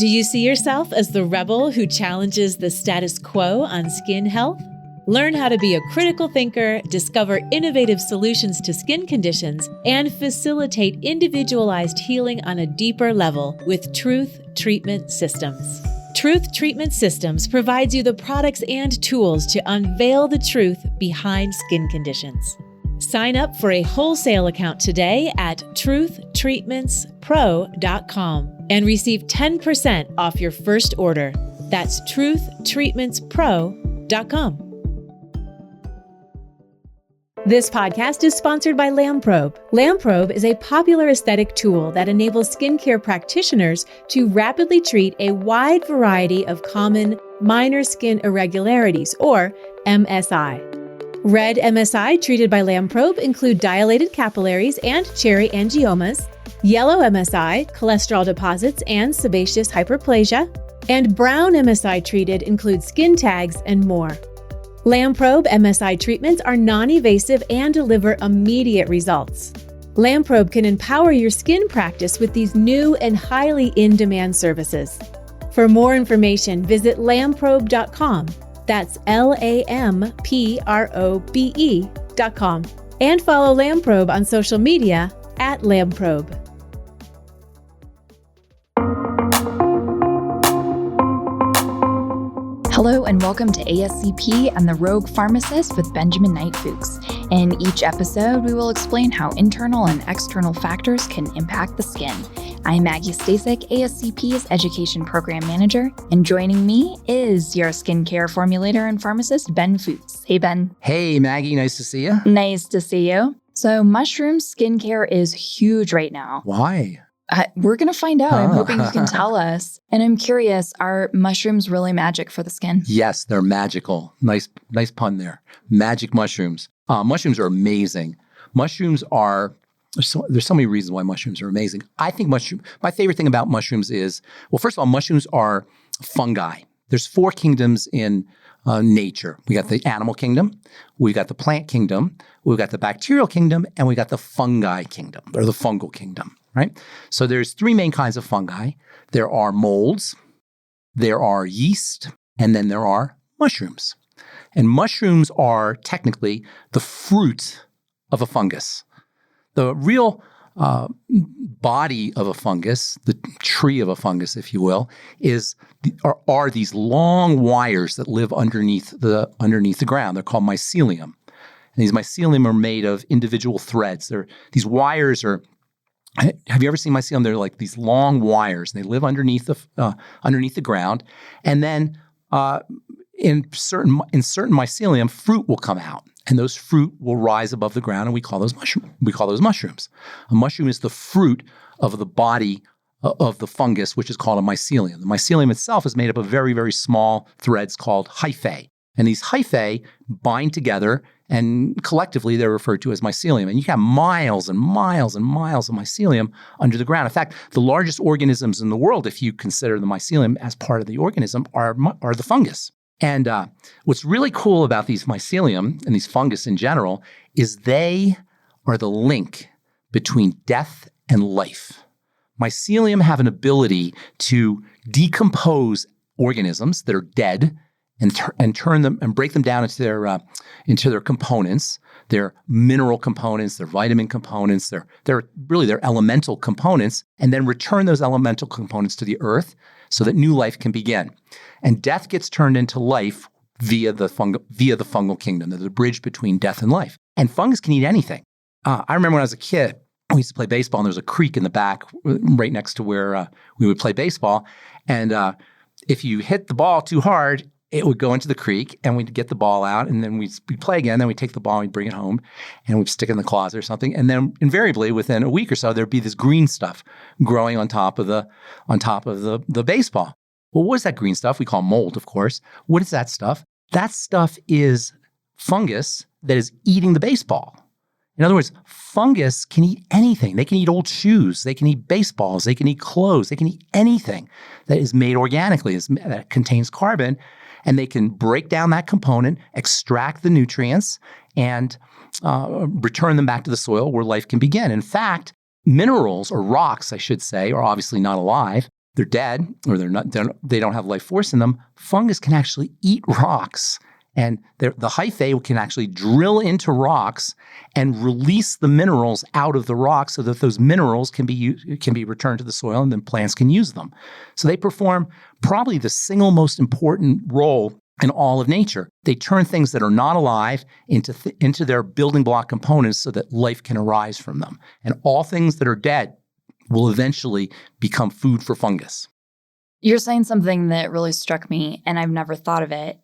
Do you see yourself as the rebel who challenges the status quo on skin health? Learn how to be a critical thinker, discover innovative solutions to skin conditions, and facilitate individualized healing on a deeper level with Truth Treatment Systems. Truth Treatment Systems provides you the products and tools to unveil the truth behind skin conditions. Sign up for a wholesale account today at truthtreatmentspro.com and receive 10% off your first order. That's truthtreatmentspro.com. This podcast is sponsored by LAMPROBE. LAMPROBE is a popular aesthetic tool that enables skincare practitioners to rapidly treat a wide variety of common minor skin irregularities, or MSI. Red MSI treated by LAMPROBE include dilated capillaries and cherry angiomas, yellow MSI, cholesterol deposits and sebaceous hyperplasia, and brown MSI treated include skin tags and more. LAMPROBE MSI treatments are non-invasive and deliver immediate results. LAMPROBE can empower your skin practice with these new and highly in-demand services. For more information, visit lamprobe.com. That's LAMPROBE.com. And follow LAMPROBE on social media at LAMPROBE. Hello and welcome to ASCP and the Rogue Pharmacist with Benjamin Knight Fuchs. In each episode, we will explain how internal and external factors can impact the skin. I'm Maggie Stasek, ASCP's Education Program Manager, and joining me is your skincare formulator and pharmacist, Ben Fuchs. Hey, Ben. Hey, Maggie. Nice to see you. Nice to see you. So mushroom skincare is huge right now. Why? We're going to find out. I'm hoping you can tell us. And I'm curious, are mushrooms really magic for the skin? Yes, they're magical. Nice pun there. Magic mushrooms. Mushrooms are amazing. Mushrooms are, there's so many reasons why mushrooms are amazing. I think my favorite thing about mushrooms is, well, first of all, mushrooms are fungi. There's 4 kingdoms in nature. We got the animal kingdom, we got the plant kingdom, we got the bacterial kingdom, and we got the fungi kingdom, or the fungal kingdom. Right? So there's 3 main kinds of fungi. There are molds, there are yeast, and then there are mushrooms. And mushrooms are technically the fruit of a fungus. The real body of a fungus, the tree of a fungus, if you will, are these long wires that live underneath the ground. They're called mycelium. And these mycelium are made of individual threads. These wires are. Have you ever seen mycelium? They're like these long wires, and they live underneath the ground. And then in certain mycelium, fruit will come out, and those fruit will rise above the ground, and we call those mushrooms. A mushroom is the fruit of the body of the fungus, which is called a mycelium. The mycelium itself is made up of very, very small threads called hyphae, and these hyphae bind together. And collectively, they're referred to as mycelium. And you have miles and miles and miles of mycelium under the ground. In fact, the largest organisms in the world, if you consider the mycelium as part of the organism, are the fungus. And what's really cool about these mycelium and these fungus in general is they are the link between death and life. Mycelium have an ability to decompose organisms that are dead and turn them and break them down into their components, their mineral components, their vitamin components, their elemental components, and then return those elemental components to the earth so that new life can begin. And death gets turned into life via the fungal kingdom. They're the bridge between death and life. And fungus can eat anything. I remember when I was a kid, we used to play baseball, and there was a creek in the back right next to where we would play baseball. And if you hit the ball too hard, it would go into the creek, and we'd get the ball out, and then we'd play again. Then we'd take the ball, and we'd bring it home, and we'd stick it in the closet or something. And then invariably, within a week or so, there'd be this green stuff growing on top of the baseball. Well, what is that green stuff? We call mold, of course. What is that stuff? That stuff is fungus that is eating the baseball. In other words, fungus can eat anything. They can eat old shoes. They can eat baseballs. They can eat clothes. They can eat anything that is made organically, that contains carbon. And they can break down that component, extract the nutrients, and return them back to the soil where life can begin. In fact, minerals, or rocks, I should say, are obviously not alive. they're dead or they don't have life force in them, fungus can actually eat rocks. And the hyphae can actually drill into rocks and release the minerals out of the rock so that those minerals can be returned to the soil and then plants can use them. So they perform probably the single most important role in all of nature. They turn things that are not alive into their building block components so that life can arise from them. And all things that are dead will eventually become food for fungus. You're saying something that really struck me, and I've never thought of it,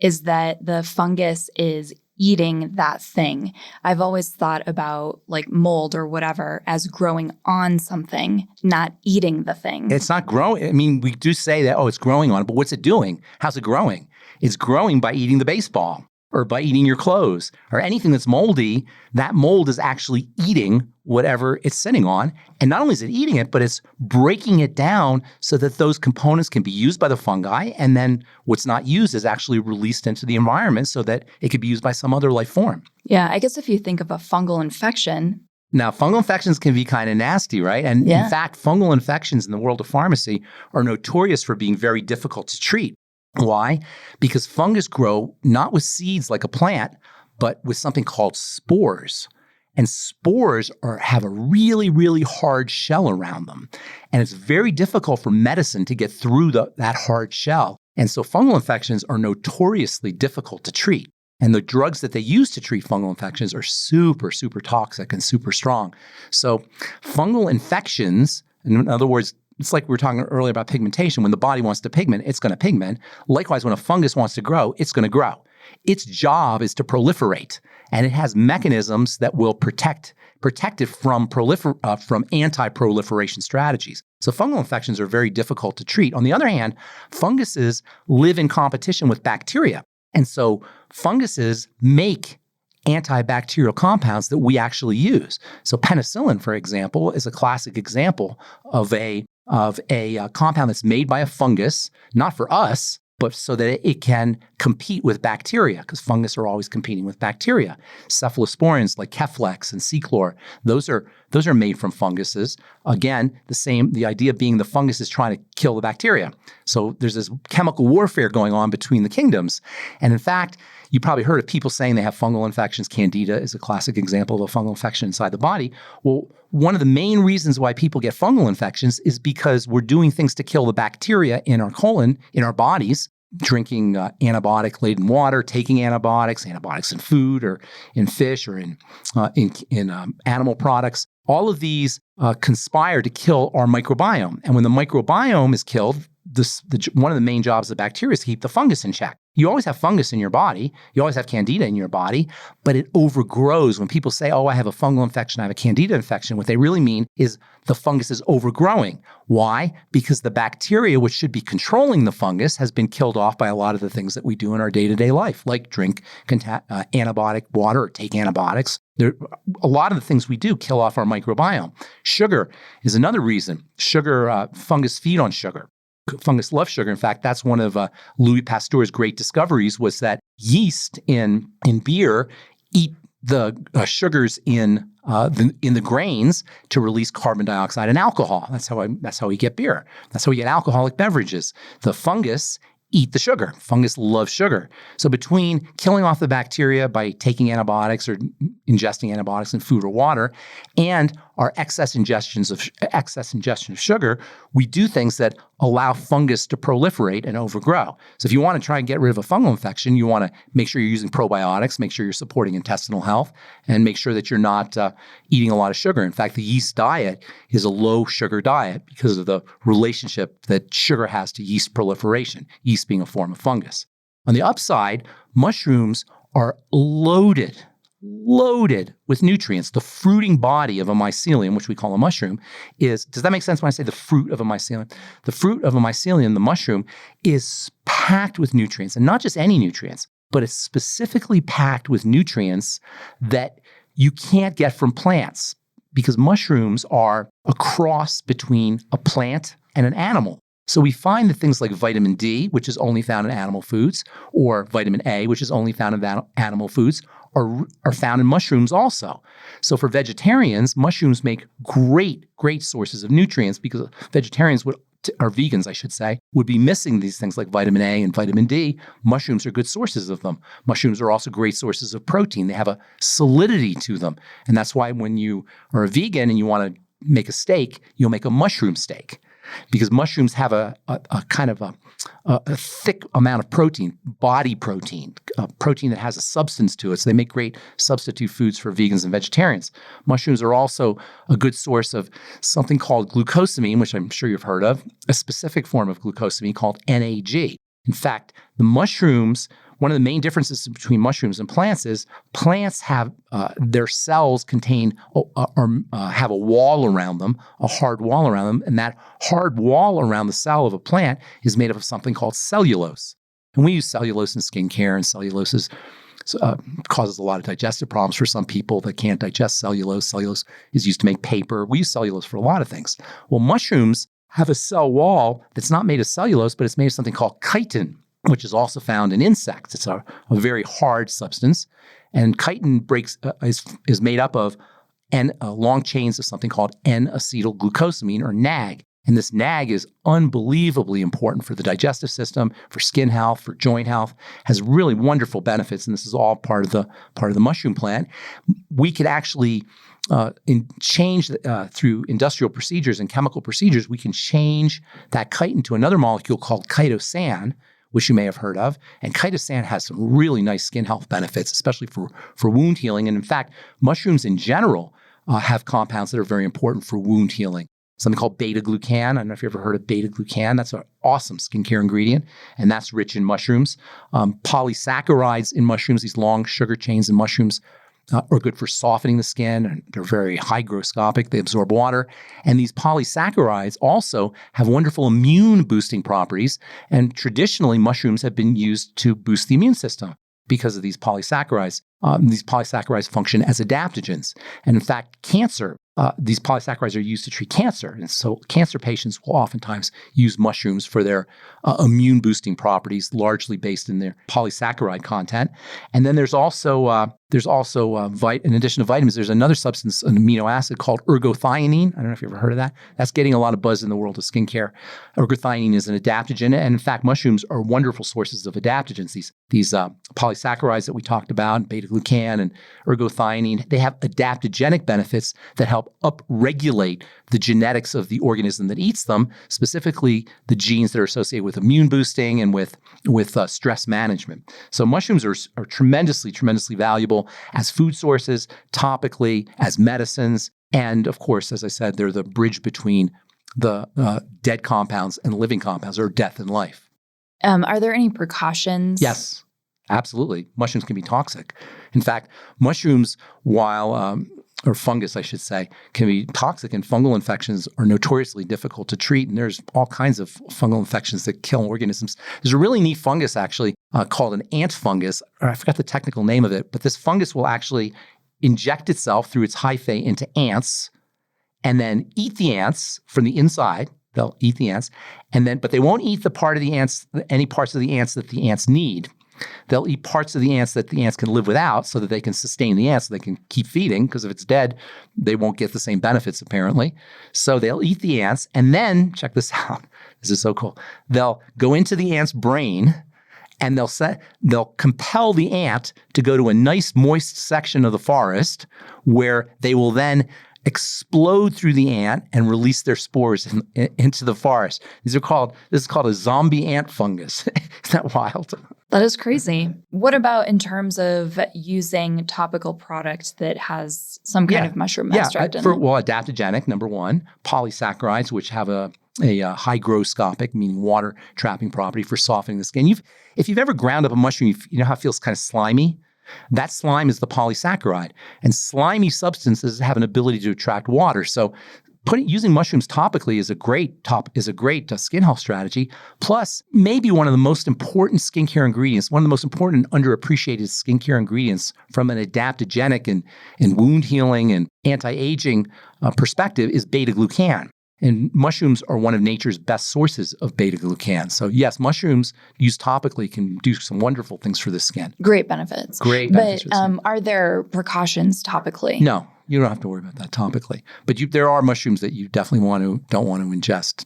is that the fungus is eating that thing. I've always thought about like mold or whatever as growing on something, not eating the thing. It's not growing. I mean, we do say that, it's growing on it, but what's it doing? How's it growing? It's growing by eating the baseball or by eating your clothes or anything that's moldy. That mold is actually eating whatever it's sitting on. And not only is it eating it, but it's breaking it down so that those components can be used by the fungi. And then what's not used is actually released into the environment so that it could be used by some other life form. Yeah, I guess if you think of a fungal infection. Now, fungal infections can be kind of nasty, right? And in fact, fungal infections in the world of pharmacy are notorious for being very difficult to treat. Why? Because fungus grow not with seeds like a plant, but with something called spores. And spores have a really, really hard shell around them. And it's very difficult for medicine to get through that hard shell. And so fungal infections are notoriously difficult to treat. And the drugs that they use to treat fungal infections are super, super toxic and super strong. So fungal infections, in other words, it's like we were talking earlier about pigmentation. When the body wants to pigment, it's going to pigment. Likewise, when a fungus wants to grow, it's going to grow. Its job is to proliferate, and it has mechanisms that will protect it from anti-proliferation strategies. So fungal infections are very difficult to treat. On the other hand, funguses live in competition with bacteria. And so funguses make antibacterial compounds that we actually use. So penicillin, for example, is a classic example of a compound that's made by a fungus, not for us, but so that it can compete with bacteria, because fungus are always competing with bacteria. Cephalosporins like Keflex and Ciclor, those are made from funguses. Again, the idea being the fungus is trying to kill the bacteria. So there's this chemical warfare going on between the kingdoms. And in fact, you probably heard of people saying they have fungal infections. Candida is a classic example of a fungal infection inside the body. Well, one of the main reasons why people get fungal infections is because we're doing things to kill the bacteria in our colon, in our bodies, drinking antibiotic-laden water, taking antibiotics in food or in fish or in animal products. All of these conspire to kill our microbiome. And when the microbiome is killed, one of the main jobs of bacteria is to keep the fungus in check. You always have fungus in your body. You always have candida in your body, but it overgrows. When people say, I have a fungal infection, I have a candida infection, what they really mean is the fungus is overgrowing. Why? Because the bacteria, which should be controlling the fungus, has been killed off by a lot of the things that we do in our day-to-day life, like drink antibiotic water or take antibiotics. A lot of the things we do kill off our microbiome. Sugar is another reason. Fungus feed on sugar. Fungus love sugar. In fact, that's one of Louis Pasteur's great discoveries, was that yeast in beer eat the sugars in the grains to release carbon dioxide and alcohol. That's how we get beer. That's how we get alcoholic beverages. The fungus eat the sugar. Fungus loves sugar. So between killing off the bacteria by taking antibiotics or ingesting antibiotics in food or water, and our excess ingestion of sugar, we do things that allow fungus to proliferate and overgrow. So if you want to try and get rid of a fungal infection, you want to make sure you're using probiotics, make sure you're supporting intestinal health, and make sure that you're not eating a lot of sugar. In fact, the yeast diet is a low sugar diet because of the relationship that sugar has to yeast proliferation, yeast being a form of fungus. On the upside, mushrooms are loaded with nutrients. The fruiting body of a mycelium, which we call a mushroom, does that make sense when I say the fruit of a mycelium? The fruit of a mycelium, the mushroom, is packed with nutrients, and not just any nutrients, but it's specifically packed with nutrients that you can't get from plants, because mushrooms are a cross between a plant and an animal. So we find that things like vitamin D, which is only found in animal foods, or vitamin A, which is only found in animal foods, are found in mushrooms also. So for vegetarians, mushrooms make great sources of nutrients, because vegetarians would or vegans, I should say, would be missing these things like vitamin A and vitamin D. Mushrooms are good sources of them. Mushrooms are also great sources of protein. They have a solidity to them. And that's why when you are a vegan and you want to make a steak, you'll make a mushroom steak. Because mushrooms have a kind of a thick amount of protein, body protein, protein that has a substance to it. So they make great substitute foods for vegans and vegetarians. Mushrooms are also a good source of something called glucosamine, which I'm sure you've heard of, a specific form of glucosamine called NAG. In fact, the mushrooms, one of the main differences between mushrooms and plants is plants have their cells contain or have a wall around them, a hard wall around them, and that hard wall around the cell of a plant is made up of something called cellulose. And we use cellulose in skincare, and cellulose causes a lot of digestive problems for some people that can't digest cellulose. Cellulose is used to make paper. We use cellulose for a lot of things. Well, mushrooms have a cell wall that's not made of cellulose, but it's made of something called chitin, which is also found in insects. It's a very hard substance. And chitin is made up of long chains of something called N-acetylglucosamine, or NAG. And this NAG is unbelievably important for the digestive system, for skin health, for joint health, has really wonderful benefits. And this is all part of the mushroom plant. We could actually change through industrial procedures and chemical procedures, we can change that chitin to another molecule called chitosan, which you may have heard of. And chitosan has some really nice skin health benefits, especially for wound healing. And in fact, mushrooms in general have compounds that are very important for wound healing. Something called beta-glucan. I don't know if you've ever heard of beta-glucan. That's an awesome skincare ingredient, and that's rich in mushrooms. Polysaccharides in mushrooms, these long sugar chains in mushrooms, are good for softening the skin, and they're very hygroscopic. They absorb water. And these polysaccharides also have wonderful immune boosting properties. And traditionally, mushrooms have been used to boost the immune system because of these polysaccharides. These polysaccharides function as adaptogens. And in fact, cancer, these polysaccharides are used to treat cancer. And so cancer patients will oftentimes use mushrooms for their immune boosting properties, largely based in their polysaccharide content. And then there's also in addition to vitamins, there's another substance, an amino acid called ergothioneine. I don't know if you've ever heard of that. That's getting a lot of buzz in the world of skincare. Ergothioneine is an adaptogen. And in fact, mushrooms are wonderful sources of adaptogens. These polysaccharides that we talked about, beta-glucan and ergothioneine, they have adaptogenic benefits that help upregulate the genetics of the organism that eats them, specifically the genes that are associated with immune boosting and with stress management. So mushrooms are tremendously, tremendously valuable as food sources, topically, as medicines. And of course, as I said, they're the bridge between the dead compounds and living compounds, or death and life. Are there any precautions? Yes, absolutely. Mushrooms can be toxic. In fact, mushrooms, or fungus, I should say, can be toxic, and fungal infections are notoriously difficult to treat. And there's all kinds of fungal infections that kill organisms. There's a really neat fungus, actually, called an ant fungus, or I forgot the technical name of it, but this fungus will actually inject itself through its hyphae into ants and then eat the ants from the inside. They'll eat the ants, but they won't eat any parts of the ants that the ants need. They'll eat parts of the ants that the ants can live without so that they can sustain the ants, so they can keep feeding, because if it's dead, they won't get the same benefits, apparently. So they'll eat the ants, and then, check this out, this is so cool, they'll go into the ant's brain, and they'll compel the ant to go to a nice moist section of the forest where they will then explode through the ant and release their spores into the forest. This is called a zombie ant fungus. Isn't that wild? That is crazy. What about in terms of using topical product that has some kind of mushroom extract in it? Adaptogenic, number one. Polysaccharides, which have a hygroscopic, meaning water trapping property for softening the skin. If you've ever ground up a mushroom, you know how it feels kind of slimy? That slime is the polysaccharide, and slimy substances have an ability to attract water. So using mushrooms topically is a great skin health strategy. Plus, maybe one of the most important skincare ingredients, one of the most important and underappreciated skincare ingredients from an adaptogenic and wound healing and anti-aging perspective is beta-glucan. And mushrooms are one of nature's best sources of beta-glucan. So yes, mushrooms used topically can do some wonderful things for the skin. Great benefits. But are there precautions topically? No. You don't have to worry about that topically. But there are mushrooms that you definitely don't want to ingest,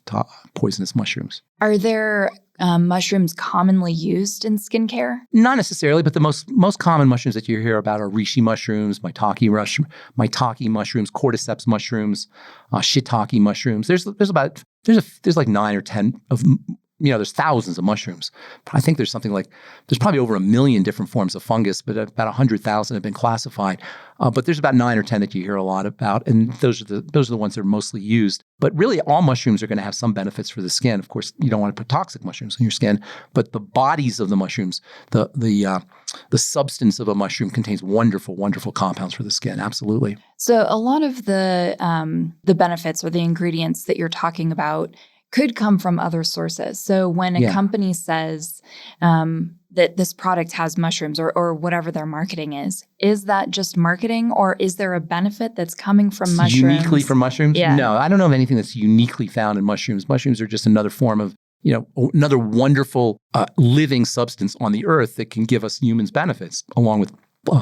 poisonous mushrooms. Are there mushrooms commonly used in skincare? Not necessarily, but the most common mushrooms that you hear about are reishi mushrooms, maitake mushrooms, cordyceps mushrooms, shiitake mushrooms. There's like 9 or 10 of, there's thousands of mushrooms. I think there's probably over 1 million different forms of fungus, but about 100,000 have been classified. But there's about 9 or 10 that you hear a lot about, and those are the ones that are mostly used. But really, all mushrooms are going to have some benefits for the skin. Of course, you don't want to put toxic mushrooms on your skin, but the bodies of the mushrooms, the substance of a mushroom contains wonderful, wonderful compounds for the skin. Absolutely. So a lot of the benefits or the ingredients that you're talking about could come from other sources. So when a company says that this product has mushrooms or whatever their marketing is that just marketing, or is there a benefit that's coming from mushrooms? Uniquely from mushrooms? Yeah. No, I don't know of anything that's uniquely found in mushrooms. Mushrooms are just another form of, another wonderful living substance on the earth that can give us humans benefits, along with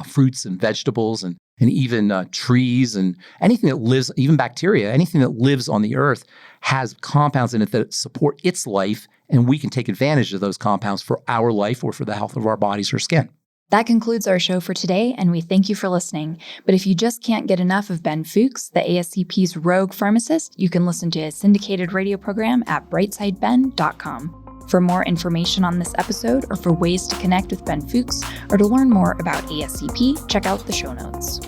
fruits and vegetables and even trees and anything that lives, even bacteria, anything that lives on the earth has compounds in it that support its life, and we can take advantage of those compounds for our life or for the health of our bodies or skin. That concludes our show for today, and we thank you for listening. But if you just can't get enough of Ben Fuchs, the ASCP's Rogue Pharmacist, you can listen to his syndicated radio program at brightsideben.com. For more information on this episode, or for ways to connect with Ben Fuchs, or to learn more about ASCP, check out the show notes.